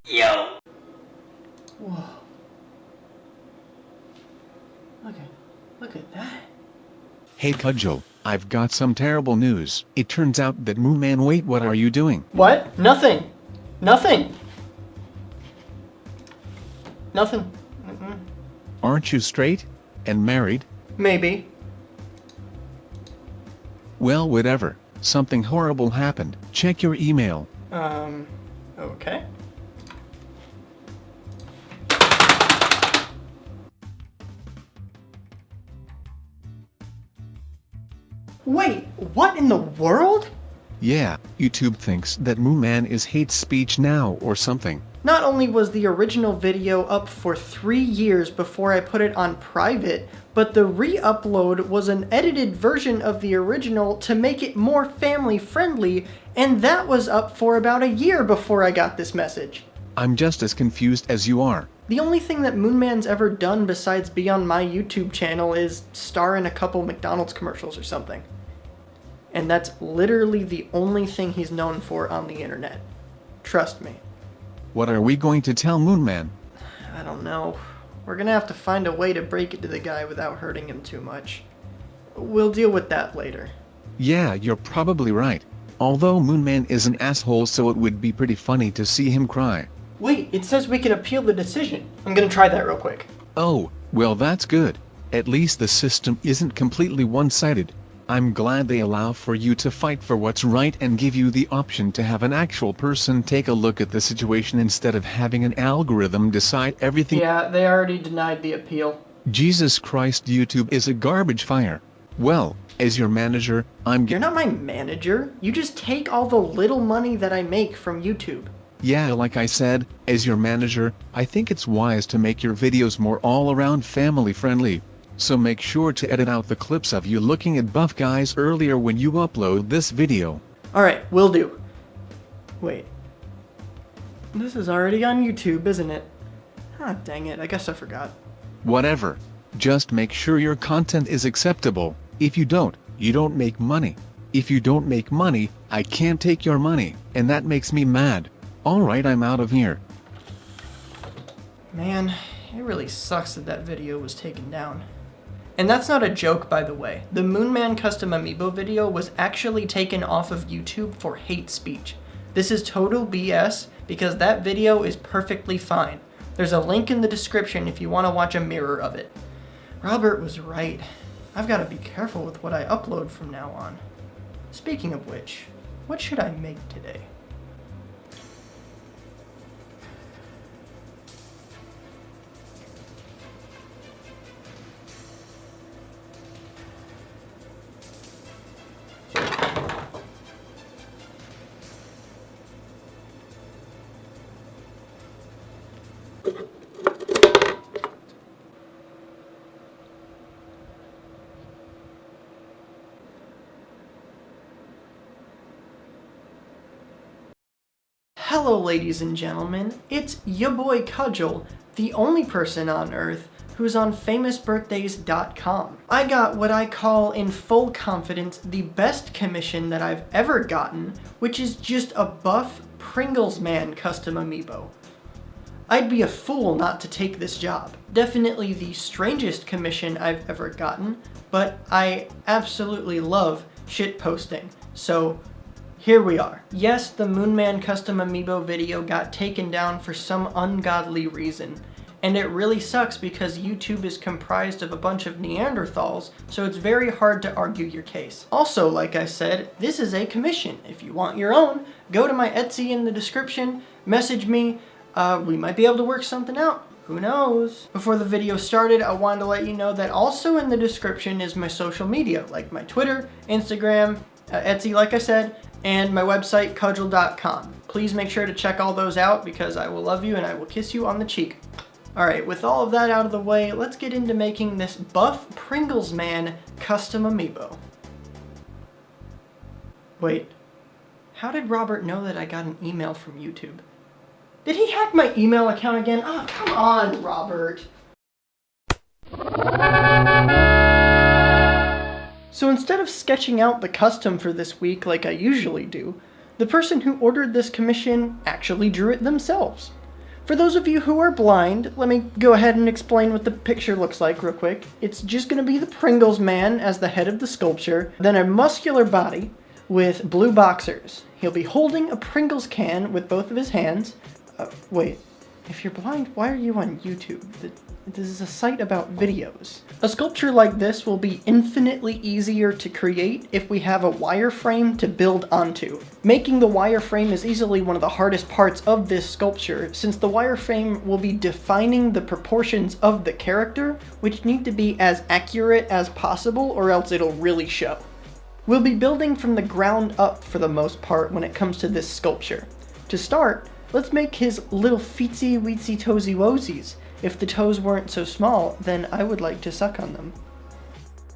Yo! Whoa. Look at that. Hey Cudgle, I've got some terrible news. It turns out that Moonman, wait, what are you doing? What? Nothing. Nothing. Nothing. Mm-mm. Aren't you straight? And married? Maybe. Well, whatever. Something horrible happened. Check your email. Okay. Wait, what in the world? Yeah, YouTube thinks that Moonman is hate speech now or something. Not only was the original video up for 3 years before I put it on private, but the re-upload was an edited version of the original to make it more family friendly, and that was up for about a year before I got this message. I'm just as confused as you are. The only thing that Moonman's ever done besides be on my YouTube channel is star in a couple McDonald's commercials or something. And that's literally the only thing he's known for on the internet. Trust me. What are we going to tell Moonman? I don't know. We're gonna have to find a way to break it to the guy without hurting him too much. We'll deal with that later. Yeah, you're probably right. Although Moonman is an asshole, so it would be pretty funny to see him cry. Wait, it says we can appeal the decision. I'm gonna try that real quick. Oh, well that's good. At least the system isn't completely one-sided. I'm glad they allow for you to fight for what's right and give you the option to have an actual person take a look at the situation instead of having an algorithm decide everything. Yeah, they already denied the appeal. Jesus Christ, YouTube is a garbage fire. Well, as your manager, You're not my manager. You just take all the little money that I make from YouTube. Yeah, like I said, as your manager, I think it's wise to make your videos more all-around family-friendly. So make sure to edit out the clips of you looking at buff guys earlier when you upload this video. Alright, will do. Wait. This is already on YouTube, isn't it? Ah, dang it, I guess I forgot. Whatever. Just make sure your content is acceptable. If you don't, you don't make money. If you don't make money, I can't take your money, and that makes me mad. Alright, I'm out of here. Man, it really sucks that that video was taken down. And that's not a joke, by the way. The Moonman custom Amiibo video was actually taken off of YouTube for hate speech. This is total BS because that video is perfectly fine. There's a link in the description if you want to watch a mirror of it. Robert was right. I've got to be careful with what I upload from now on. Speaking of which, what should I make today? Hello ladies and gentlemen, it's ya boy Cudgle, the only person on earth who's on famousbirthdays.com. I got what I call in full confidence the best commission that I've ever gotten, which is just a buff Pringles Man custom amiibo. I'd be a fool not to take this job. Definitely the strangest commission I've ever gotten, but I absolutely love shit posting, so here we are. Yes, the Moonman custom amiibo video got taken down for some ungodly reason, and it really sucks because YouTube is comprised of a bunch of Neanderthals, so it's very hard to argue your case. Also, like I said, this is a commission. If you want your own, go to my Etsy in the description, message me, we might be able to work something out. Who knows? Before the video started, I wanted to let you know that also in the description is my social media, like my Twitter, Instagram, Etsy, like I said, and my website, cudgle.com. Please make sure to check all those out because I will love you and I will kiss you on the cheek. Alright, with all of that out of the way, let's get into making this buff Pringles Man custom amiibo. Wait, how did Robert know that I got an email from YouTube? Did he hack my email account again? Oh, come on, Robert. So instead of sketching out the custom for this week like I usually do, the person who ordered this commission actually drew it themselves. For those of you who are blind, let me go ahead and explain what the picture looks like real quick. It's just going to be the Pringles Man as the head of the sculpture, then a muscular body with blue boxers. He'll be holding a Pringles can with both of his hands. Wait, if you're blind, why are you on YouTube? This is a site about videos. A sculpture like this will be infinitely easier to create if we have a wireframe to build onto. Making the wireframe is easily one of the hardest parts of this sculpture, since the wireframe will be defining the proportions of the character, which need to be as accurate as possible or else it'll really show. We'll be building from the ground up for the most part when it comes to this sculpture. To start, let's make his little feetsy weetsy toesy woesies. If the toes weren't so small, then I would like to suck on them.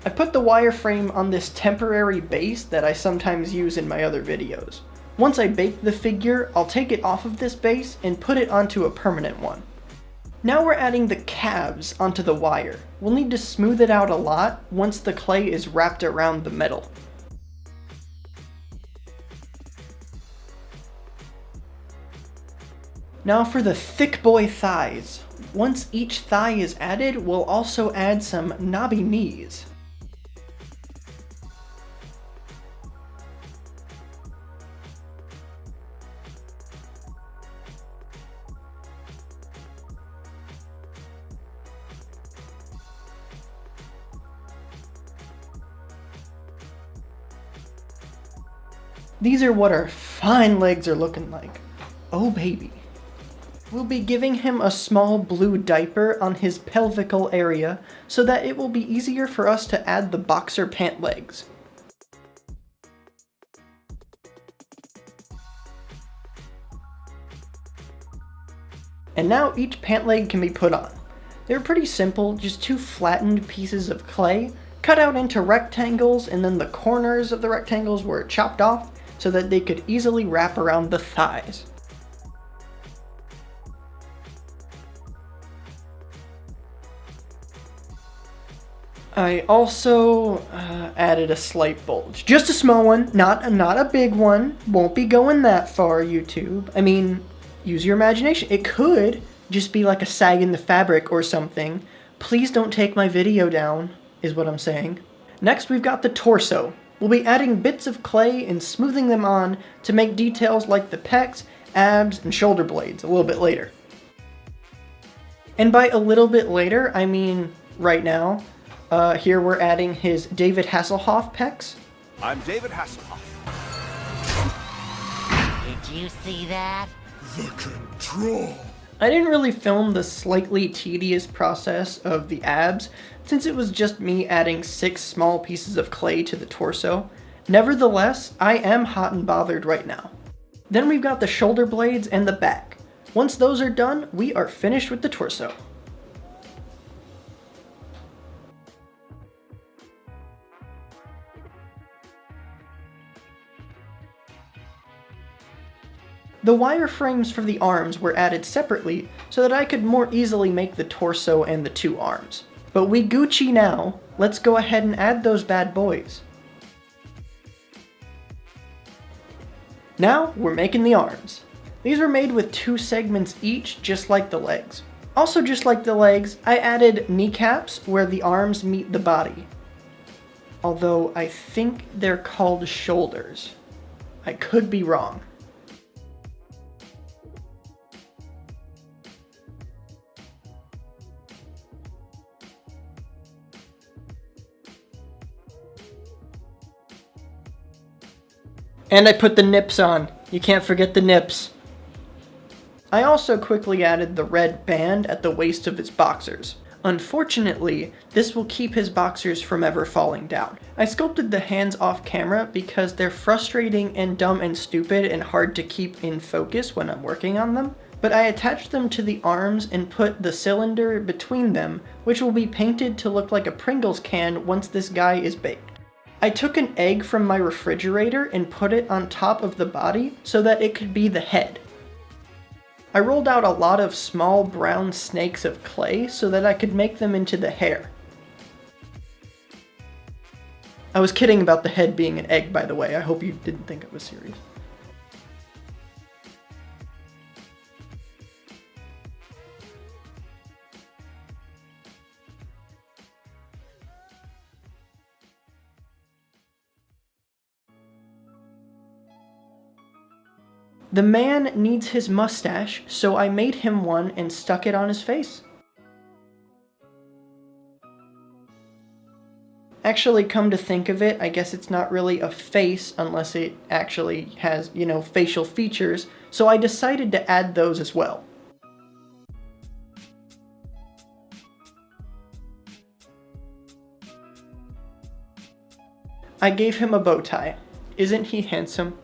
I put the wireframe on this temporary base that I sometimes use in my other videos. Once I bake the figure, I'll take it off of this base and put it onto a permanent one. Now we're adding the calves onto the wire. We'll need to smooth it out a lot once the clay is wrapped around the metal. Now for the thick boy thighs. Once each thigh is added, we'll also add some knobby knees. These are what our fine legs are looking like. Oh baby. We'll be giving him a small blue diaper on his pelvical area so that it will be easier for us to add the boxer pant legs. And now each pant leg can be put on. They're pretty simple, just two flattened pieces of clay cut out into rectangles, and then the corners of the rectangles were chopped off so that they could easily wrap around the thighs. I also added a slight bulge. Just a small one, not a big one. Won't be going that far, YouTube. I mean, use your imagination. It could just be like a sag in the fabric or something. Please don't take my video down, is what I'm saying. Next, we've got the torso. We'll be adding bits of clay and smoothing them on to make details like the pecs, abs, and shoulder blades a little bit later. And by a little bit later, I mean right now. Here we're adding his David Hasselhoff pecs. I'm David Hasselhoff. Did you see that? The control. I didn't really film the slightly tedious process of the abs, since it was just me adding 6 small pieces of clay to the torso. Nevertheless, I am hot and bothered right now. Then we've got the shoulder blades and the back. Once those are done, we are finished with the torso. The wireframes for the arms were added separately so that I could more easily make the torso and the 2 arms. But we Gucci now, let's go ahead and add those bad boys. Now we're making the arms. These were made with 2 segments each, just like the legs. Also just like the legs, I added kneecaps where the arms meet the body. Although I think they're called shoulders. I could be wrong. And I put the nips on. You can't forget the nips. I also quickly added the red band at the waist of his boxers. Unfortunately, this will keep his boxers from ever falling down. I sculpted the hands off camera because they're frustrating and dumb and stupid and hard to keep in focus when I'm working on them. But I attached them to the arms and put the cylinder between them, which will be painted to look like a Pringles can once this guy is baked. I took an egg from my refrigerator and put it on top of the body so that it could be the head. I rolled out a lot of small brown snakes of clay so that I could make them into the hair. I was kidding about the head being an egg, by the way. I hope you didn't think it was serious. The man needs his mustache, so I made him one and stuck it on his face. Actually, come to think of it, I guess it's not really a face unless it actually has, facial features, so I decided to add those as well. I gave him a bow tie. Isn't he handsome?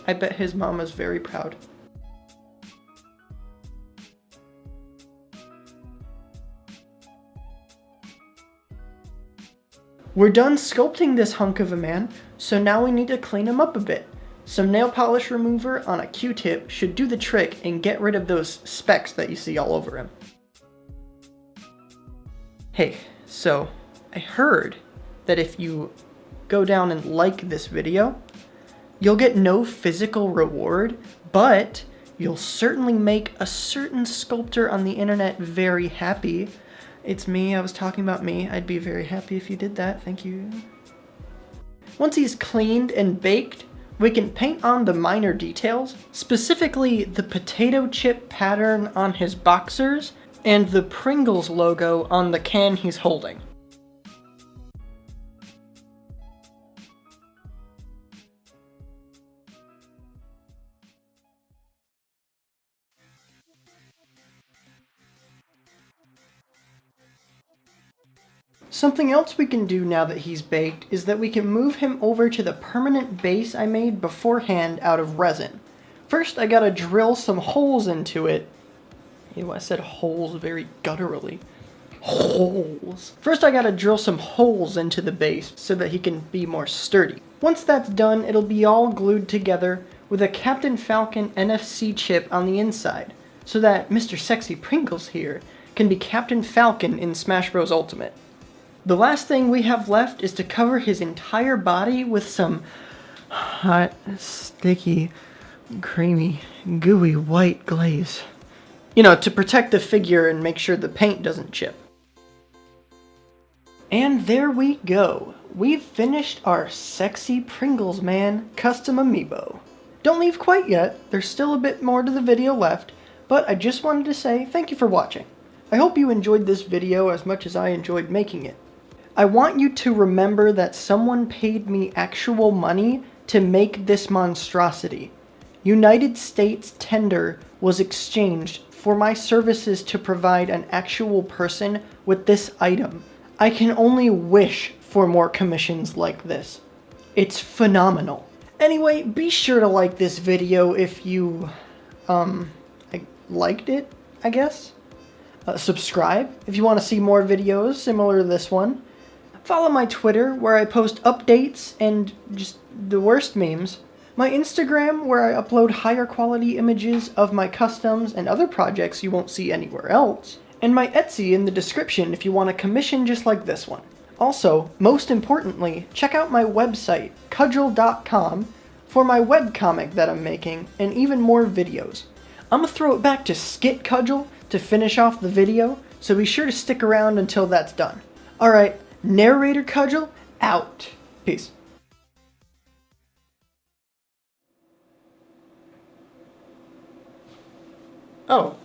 I bet his mama's very proud. We're done sculpting this hunk of a man, so now we need to clean him up a bit. Some nail polish remover on a Q-tip should do the trick and get rid of those specks that you see all over him. Hey, so I heard that if you go down and like this video, you'll get no physical reward, but you'll certainly make a certain sculptor on the internet very happy. It's me, I was talking about me. I'd be very happy if you did that, thank you. Once he's cleaned and baked, we can paint on the minor details, specifically the potato chip pattern on his boxers and the Pringles logo on the can he's holding. Something else we can do now that he's baked is that we can move him over to the permanent base I made beforehand out of resin. First I gotta drill some holes into it. Ew, I said holes very gutturally. Holes. First I gotta drill some holes into the base so that he can be more sturdy. Once that's done, it'll be all glued together with a Captain Falcon NFC chip on the inside, so that Mr. Sexy Pringles here can be Captain Falcon in Smash Bros. Ultimate. The last thing we have left is to cover his entire body with some hot, sticky, creamy, gooey white glaze. To protect the figure and make sure the paint doesn't chip. And there we go. We've finished our Sexy Pringles Man custom amiibo. Don't leave quite yet, there's still a bit more to the video left, but I just wanted to say thank you for watching. I hope you enjoyed this video as much as I enjoyed making it. I want you to remember that someone paid me actual money to make this monstrosity. United States tender was exchanged for my services to provide an actual person with this item. I can only wish for more commissions like this. It's phenomenal. Anyway, be sure to like this video if you, liked it, I guess. Subscribe if you want to see more videos similar to this one. Follow my Twitter, where I post updates and just the worst memes. My Instagram, where I upload higher quality images of my customs and other projects you won't see anywhere else. And my Etsy in the description if you want a commission just like this one. Also, most importantly, check out my website, Cudgle.com, for my webcomic that I'm making, and even more videos. I'm gonna throw it back to Skit Cudgle to finish off the video, so be sure to stick around until that's done. Alright, Narrator Cudgle, out. Peace. Oh.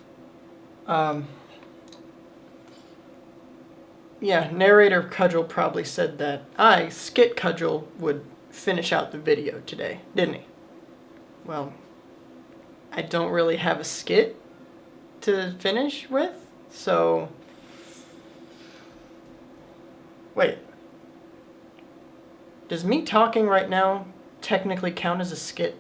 Yeah, Narrator Cudgle probably said that I, Skit Cudgle, would finish out the video today, didn't he? Well, I don't really have a skit to finish with, so... Wait. Does me talking right now technically count as a skit?